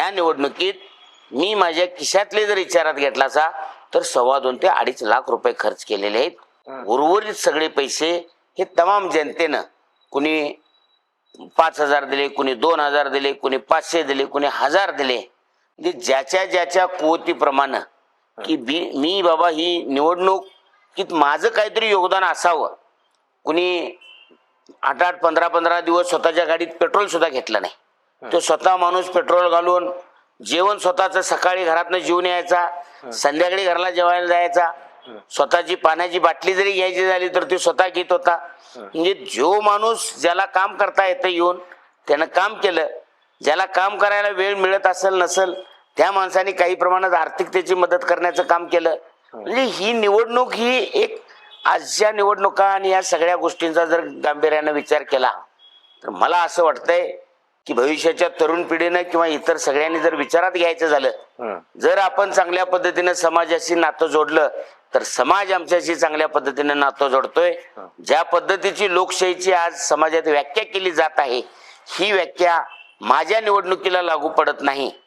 या निवडणुकीत मी माझ्या खिशातले जर विचारात घेतला असा तर 2.25 ते 2.5 लाख रुपये खर्च केलेले आहेत। उर्वरित सगळे पैसे हे तमाम जनतेनं, कुणी 5,000 दिले, कुणी 2,000 दिले, कुणी 500 दिले, कुणी 1,000 दिले, म्हणजे ज्याच्या ज्याच्या कुवतीप्रमाणे की मी बाबा ही निवडणुकीत माझं काहीतरी योगदान असावं। कुणी 8-8, 15-15 दिवस स्वतःच्या गाडीत पेट्रोल सुद्धा घेतलं नाही। तो स्वतः माणूस पेट्रोल घालून जेवण स्वतःच सकाळी घरातनं जेवून यायचा, संध्याकाळी घराला जेवायला जायचा, स्वतःची पाण्याची बाटली जरी घ्यायची झाली तर ते स्वतः घेत होता। म्हणजे जो माणूस ज्याला काम करता येतं येऊन त्यानं काम केलं, ज्याला काम करायला वेळ मिळत असेल नसेल त्या माणसाने काही प्रमाणात आर्थिकतेची मदत करण्याचं काम केलं। म्हणजे ही निवडणूक ही एक आजच्या निवडणुका आणि या सगळ्या गोष्टींचा जर गांभीर्याने विचार केला तर मला असं वाटतंय की भविष्याच्या तरुण पिढीनं किंवा इतर सगळ्यांनी जर विचारात घ्यायचं झालं, जर आपण चांगल्या पद्धतीने समाजाशी नातं जोडलं तर समाज आमच्याशी चांगल्या पद्धतीने नातं जोडतोय। ज्या पद्धतीची लोकशाहीची आज समाजात व्याख्या केली जात आहे ही व्याख्या माझ्या निवडणुकीला लागू पडत नाही।